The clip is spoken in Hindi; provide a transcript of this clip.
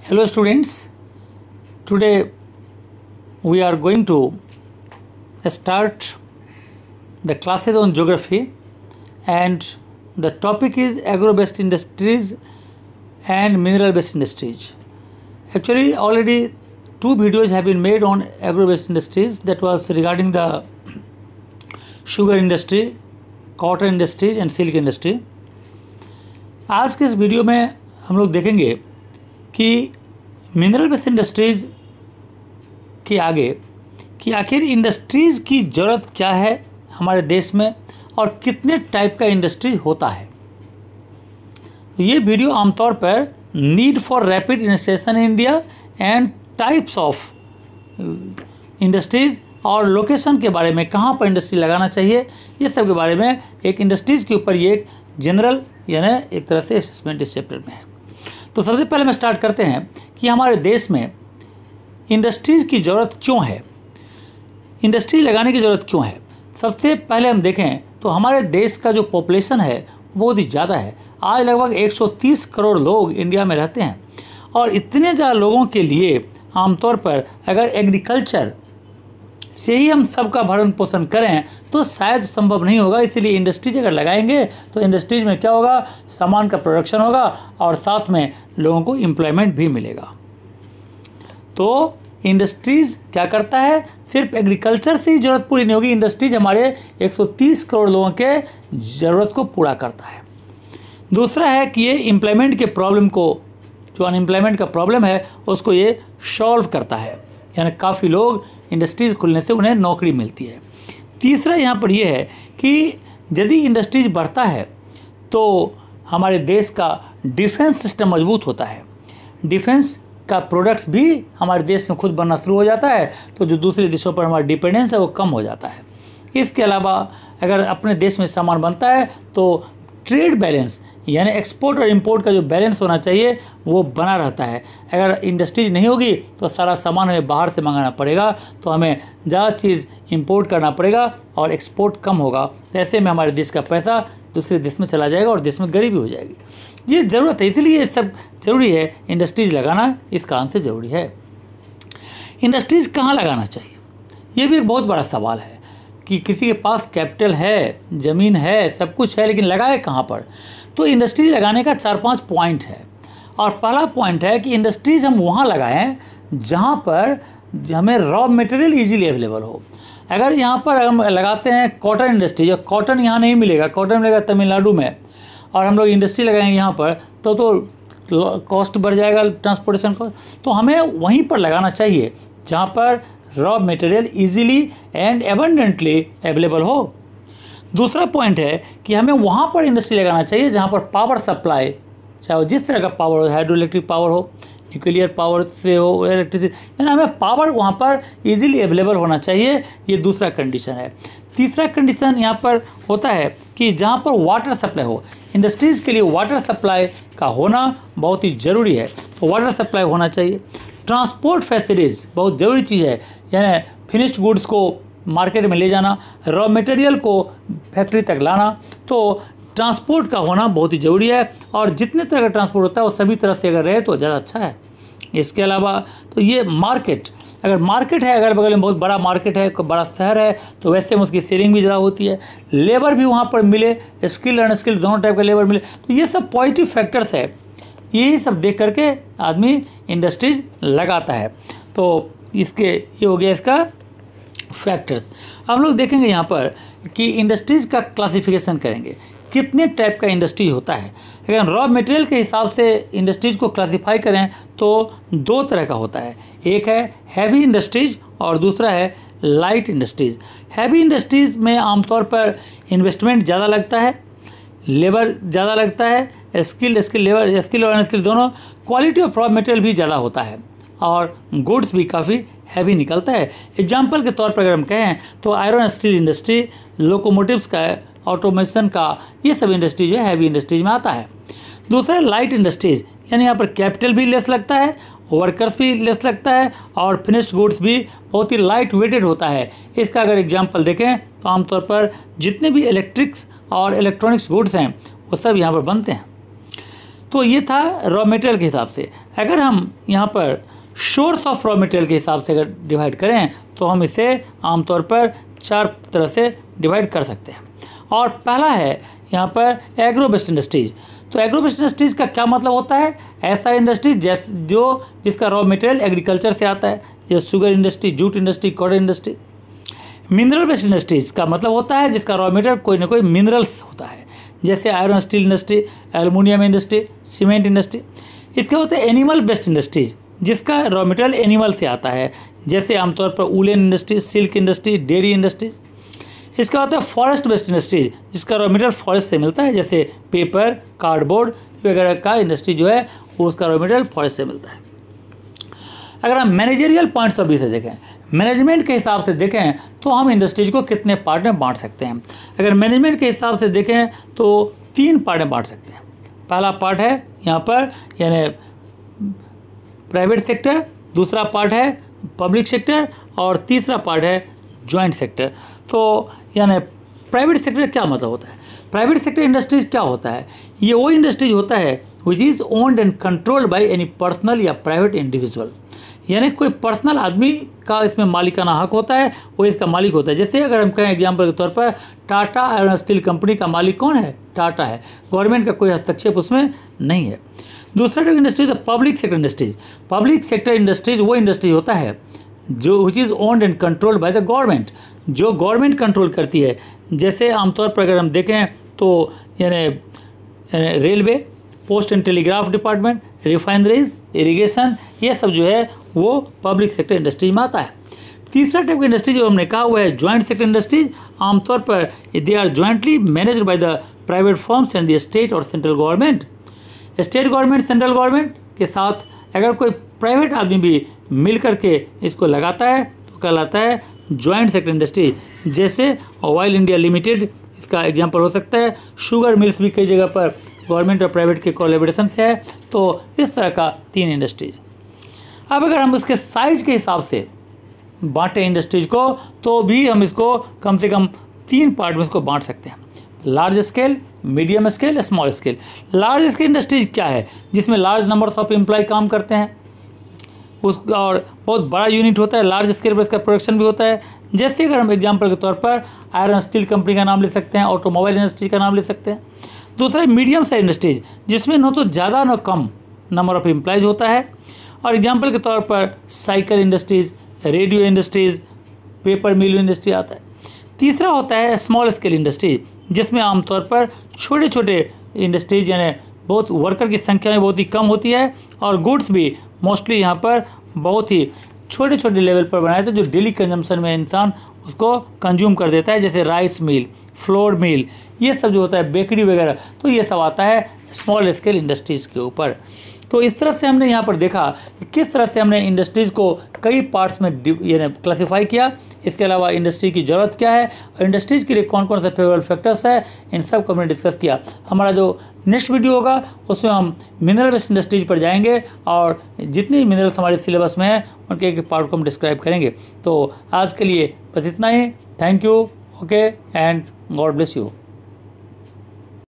Hello students, today we are going to start the classes on geography and the topic is agro-based industries and mineral-based industries. Actually already two videos have been made on agro-based industries, that was regarding the sugar industry, cotton industries and silk industry. आज के इस वीडियो में हम लोग देखेंगे कि मिनरल बेस्ड इंडस्ट्रीज़ के आगे कि आखिर इंडस्ट्रीज़ की ज़रूरत क्या है हमारे देश में और कितने टाइप का इंडस्ट्री होता है। ये वीडियो आमतौर पर need for rapid industrialisation in India and types of industries और लोकेशन के बारे में, कहाँ पर इंडस्ट्री लगाना चाहिए, ये सब के बारे में एक इंडस्ट्रीज़ के ऊपर ये एक जनरल यानी एक तरह से असेसमेंट इस चैप्टर में है। तो सबसे पहले मैं स्टार्ट करते हैं कि हमारे देश में इंडस्ट्रीज़ की ज़रूरत क्यों है, इंडस्ट्री लगाने की ज़रूरत क्यों है। सबसे पहले हम देखें तो हमारे देश का जो पॉपुलेशन है बहुत ही ज़्यादा है। आज लगभग 130 करोड़ लोग इंडिया में रहते हैं और इतने ज़्यादा लोगों के लिए आमतौर पर अगर एग्रीकल्चर से ही हम सबका भरण पोषण करें तो शायद संभव नहीं होगा। इसीलिए इंडस्ट्रीज अगर लगाएंगे तो इंडस्ट्रीज में क्या होगा, सामान का प्रोडक्शन होगा और साथ में लोगों को एम्प्लॉयमेंट भी मिलेगा। तो इंडस्ट्रीज़ क्या करता है, सिर्फ एग्रीकल्चर से ही ज़रूरत पूरी नहीं होगी, इंडस्ट्रीज हमारे 130 करोड़ लोगों के ज़रूरत को पूरा करता है। दूसरा है कि ये एम्प्लॉयमेंट के प्रॉब्लम को, जो अनएम्प्लॉयमेंट का प्रॉब्लम है उसको ये सॉल्व करता है, यानी काफ़ी लोग इंडस्ट्रीज़ खुलने से उन्हें नौकरी मिलती है। तीसरा यहाँ पर यह है कि यदि इंडस्ट्रीज बढ़ता है तो हमारे देश का डिफेंस सिस्टम मजबूत होता है, डिफेंस का प्रोडक्ट्स भी हमारे देश में खुद बनना शुरू हो जाता है, तो जो दूसरे देशों पर हमारा डिपेंडेंस है वो कम हो जाता है। इसके अलावा अगर अपने देश में सामान बनता है तो ट्रेड बैलेंस यानी एक्सपोर्ट और इंपोर्ट का जो बैलेंस होना चाहिए वो बना रहता है। अगर इंडस्ट्रीज नहीं होगी तो सारा सामान हमें बाहर से मंगाना पड़ेगा, तो हमें ज़्यादा चीज़ इंपोर्ट करना पड़ेगा और एक्सपोर्ट कम होगा। तो ऐसे में हमारे देश का पैसा दूसरे देश में चला जाएगा और देश में गरीबी हो जाएगी। ये ज़रूरत है, इसीलिए ये सब ज़रूरी है, इंडस्ट्रीज लगाना इस कारण से ज़रूरी है। इंडस्ट्रीज़ कहाँ लगाना चाहिए, ये भी एक बहुत बड़ा सवाल है कि किसी के पास कैपिटल है, ज़मीन है, सब कुछ है, लेकिन लगाए कहाँ पर। तो इंडस्ट्रीज लगाने का 4-5 पॉइंट है। और पहला पॉइंट है कि इंडस्ट्रीज हम वहाँ लगाएं जहाँ पर हमें रॉ मटेरियल इजीली अवेलेबल हो। अगर यहाँ पर हम लगाते हैं कॉटन इंडस्ट्री, जो कॉटन यहाँ नहीं मिलेगा, कॉटन मिलेगा तमिलनाडु में, और हम लोग इंडस्ट्री लगाएंगे यहाँ पर तो कॉस्ट बढ़ जाएगा, ट्रांसपोर्टेशन कॉस्ट। तो हमें वहीं पर लगाना चाहिए जहाँ पर raw material easily and abundantly available हो। दूसरा पॉइंट है कि हमें वहाँ पर इंडस्ट्री लगाना चाहिए जहाँ पर पावर सप्लाई, चाहे वो जिस तरह का पावर हो, हाइड्रो इलेक्ट्रिक पावर हो, न्यूक्लियर पावर से हो, इलेक्ट्रिसिटी, यानी हमें पावर वहाँ पर इजीली अवेलेबल होना चाहिए। ये दूसरा कंडीशन है। तीसरा कंडीशन यहाँ पर होता है कि जहाँ पर वाटर सप्लाई हो, इंडस्ट्रीज़ के लिए वाटर सप्लाई का होना बहुत ही ज़रूरी है, तो वाटर सप्लाई होना चाहिए। ट्रांसपोर्ट फैसिलिटीज़ बहुत ज़रूरी चीज़ है, यानी फिनिश्ड गुड्स को मार्केट में ले जाना, रॉ मटेरियल को फैक्ट्री तक लाना, तो ट्रांसपोर्ट का होना बहुत ही ज़रूरी है। और जितने तरह का ट्रांसपोर्ट होता है वो सभी तरह से अगर रहे तो ज़्यादा अच्छा है। इसके अलावा तो ये मार्केट, अगर मार्केट है, अगर बगल में बहुत बड़ा मार्केट है, बड़ा शहर है, तो वैसे में उसकी सेलिंग भी ज़्यादा होती है, लेबर भी वहाँ पर मिले, स्किल अनस्किल दोनों टाइप का लेबर मिले, तो ये सब पॉजिटिव फैक्टर्स है। यही सब देख करके आदमी इंडस्ट्रीज लगाता है। तो इसके ये हो गया इसका फैक्टर्स। हम लोग देखेंगे यहाँ पर कि इंडस्ट्रीज़ का क्लासिफिकेशन करेंगे, कितने टाइप का इंडस्ट्री होता है। अगर रॉ मटेरियल के हिसाब से इंडस्ट्रीज़ को क्लासिफाई करें तो दो तरह का होता है, एक है हैवी इंडस्ट्रीज़ और दूसरा है लाइट इंडस्ट्रीज़। हैवी इंडस्ट्रीज़ में आमतौर पर इन्वेस्टमेंट ज़्यादा लगता है, लेबर ज़्यादा लगता है, स्किल और अनस्किल दोनों, क्वालिटी ऑफ रॉ मटेरियल भी ज़्यादा होता है और गुड्स भी काफ़ी हैवी निकलता है। एग्जाम्पल के तौर पर अगर हम कहें तो आयरन स्टील इंडस्ट्री, लोकोमोटिव्स का, ऑटोमेशन का, ये सब इंडस्ट्री जो है हैवी इंडस्ट्रीज में आता है। दूसरा लाइट इंडस्ट्रीज, यानी यहाँ पर कैपिटल भी लेस लगता है, वर्कर्स भी लेस लगता है और फिनिश्ड गुड्स भी बहुत ही लाइट वेटेड होता है। इसका अगर एग्जाम्पल देखें तो आमतौर पर जितने भी इलेक्ट्रिक्स और इलेक्ट्रॉनिक्स गुड्स हैं वो सब यहाँ पर बनते हैं। तो ये था रॉ मटेरियल के हिसाब से। अगर हम यहाँ पर सोर्स ऑफ रॉ मटेरियल के हिसाब से अगर डिवाइड करें तो हम इसे आमतौर पर 4 तरह से डिवाइड कर सकते हैं। और पहला है यहाँ पर एग्रो बेस्ड इंडस्ट्रीज। तो एग्रो बेस्ड इंडस्ट्रीज का क्या मतलब होता है? ऐसा इंडस्ट्रीज जिसका रॉ मटेरियल एग्रीकल्चर से आता है, जैसे sugar industry, jute industry, cotton industry. Mineral based industries का मतलब होता है जिसका रॉ मटेरियल कोई ना कोई मिनरल्स होता है, जैसे iron steel industry, aluminium industry, cement industry. इसके होते हैं एनिमल बेस्ड इंडस्ट्रीज, जिसका रॉ मटेरियल एनिमल से आता है, जैसे आमतौर पर woollen industry, silk industry, dairy industries. इसका होता है फॉरेस्ट बेस्ड इंडस्ट्रीज, जिसका रॉ मटेरियल फॉरेस्ट से मिलता है, जैसे पेपर, कार्डबोर्ड वगैरह का इंडस्ट्री जो है वो उसका रॉ मटेरियल फॉरेस्ट से मिलता है। अगर हम मैनेजरियल पॉइंट्स ऑफ व्यू से देखें, मैनेजमेंट के हिसाब से देखें तो हम इंडस्ट्रीज को कितने पार्ट में बांट सकते हैं? अगर मैनेजमेंट के हिसाब से देखें तो 3 पार्ट में बांट सकते हैं। पहला पार्ट है यहाँ पर यानी प्राइवेट सेक्टर, दूसरा पार्ट है पब्लिक सेक्टर और तीसरा पार्ट है जॉइंट सेक्टर। तो यानी प्राइवेट सेक्टर क्या मतलब होता है? प्राइवेट सेक्टर इंडस्ट्रीज क्या होता है? ये वो इंडस्ट्रीज होता है which is owned and controlled by any personal या प्राइवेट इंडिविजुअल, यानी कोई पर्सनल आदमी का इसमें मालिकाना हक होता है, वो इसका मालिक होता है। जैसे अगर हम कहें एग्जाम्पल के तौर पर टाटा आयरन स्टील कंपनी का मालिक कौन है? टाटा है। गवर्नमेंट का कोई हस्तक्षेप उसमें नहीं है। दूसरा जो इंडस्ट्रीज है public sector industries. Public sector industries वो इंडस्ट्री होता है जो which is owned and controlled by the government, जो गवर्नमेंट कंट्रोल करती है। जैसे आमतौर पर अगर हम देखें तो यानी railway, post and telegraph department, refineries, irrigation, ये सब जो है वो पब्लिक सेक्टर इंडस्ट्री में आता है। तीसरा टाइप की इंडस्ट्री जो हमने कहा हुआ है जॉइंट सेक्टर इंडस्ट्रीज। आमतौर पर they are jointly managed by the private firms and the state और central government. State government, central government के साथ अगर कोई प्राइवेट आदमी भी मिल करके इसको लगाता है तो कहलाता है जॉइंट सेक्टर इंडस्ट्री। जैसे ऑयल इंडिया लिमिटेड इसका एग्जांपल हो सकता है। शुगर मिल्स भी कई जगह पर गवर्नमेंट और प्राइवेट के कोलैबोरेशन से है। तो इस तरह का 3 इंडस्ट्रीज। अब अगर हम उसके साइज़ के हिसाब से बांटें इंडस्ट्रीज को तो भी हम इसको कम से कम 3 पार्ट में इसको बांट सकते हैं। Large scale, medium scale, small scale. Large scale industries क्या है? जिसमें लार्ज नंबर्स ऑफ एम्प्लॉय काम करते हैं और बहुत बड़ा यूनिट होता है, लार्ज स्केल पर इसका प्रोडक्शन भी होता है। जैसे अगर हम एग्जांपल के तौर पर आयरन स्टील कंपनी का नाम ले सकते हैं, ऑटोमोबाइल इंडस्ट्री का नाम ले सकते हैं। दूसरा मीडियम साइज इंडस्ट्रीज, जिसमें न तो ज़्यादा न कम नंबर ऑफ एम्प्लॉयज़ होता है। और एग्जांपल के तौर पर cycle industries, radio industries, paper mill industry आता है। तीसरा होता है स्मॉल स्केल इंडस्ट्री, जिसमें आमतौर पर छोटे छोटे इंडस्ट्रीज यानी बहुत वर्कर की संख्या में बहुत ही कम होती है और गुड्स भी मोस्टली यहाँ पर बहुत ही छोटे छोटे लेवल पर बनाए थे, जो डेली कंजम्पशन में इंसान उसको कंज्यूम कर देता है, जैसे राइस मिल, फ्लोर मिल, ये सब जो होता है, बेकरी वगैरह। तो ये सब आता है स्मॉल स्केल इंडस्ट्रीज़ के ऊपर। तो इस तरह से हमने यहाँ पर देखा कि किस तरह से हमने इंडस्ट्रीज़ को कई पार्ट्स में यानी क्लासीफाई किया। इसके अलावा इंडस्ट्री की ज़रूरत क्या है और इंडस्ट्रीज़ के लिए कौन कौन से फेवरेबल फैक्टर्स है, इन सब को हमने डिस्कस किया। हमारा जो नेक्स्ट वीडियो होगा उसमें हम मिनरल बेस्ड इंडस्ट्रीज पर जाएंगे और जितनी मिनरल्स हमारे सिलेबस में हैं उनके एक पार्ट को हम डिस्क्राइब करेंगे। तो आज के लिए बस इतना ही। Thank you, okay, and God bless you.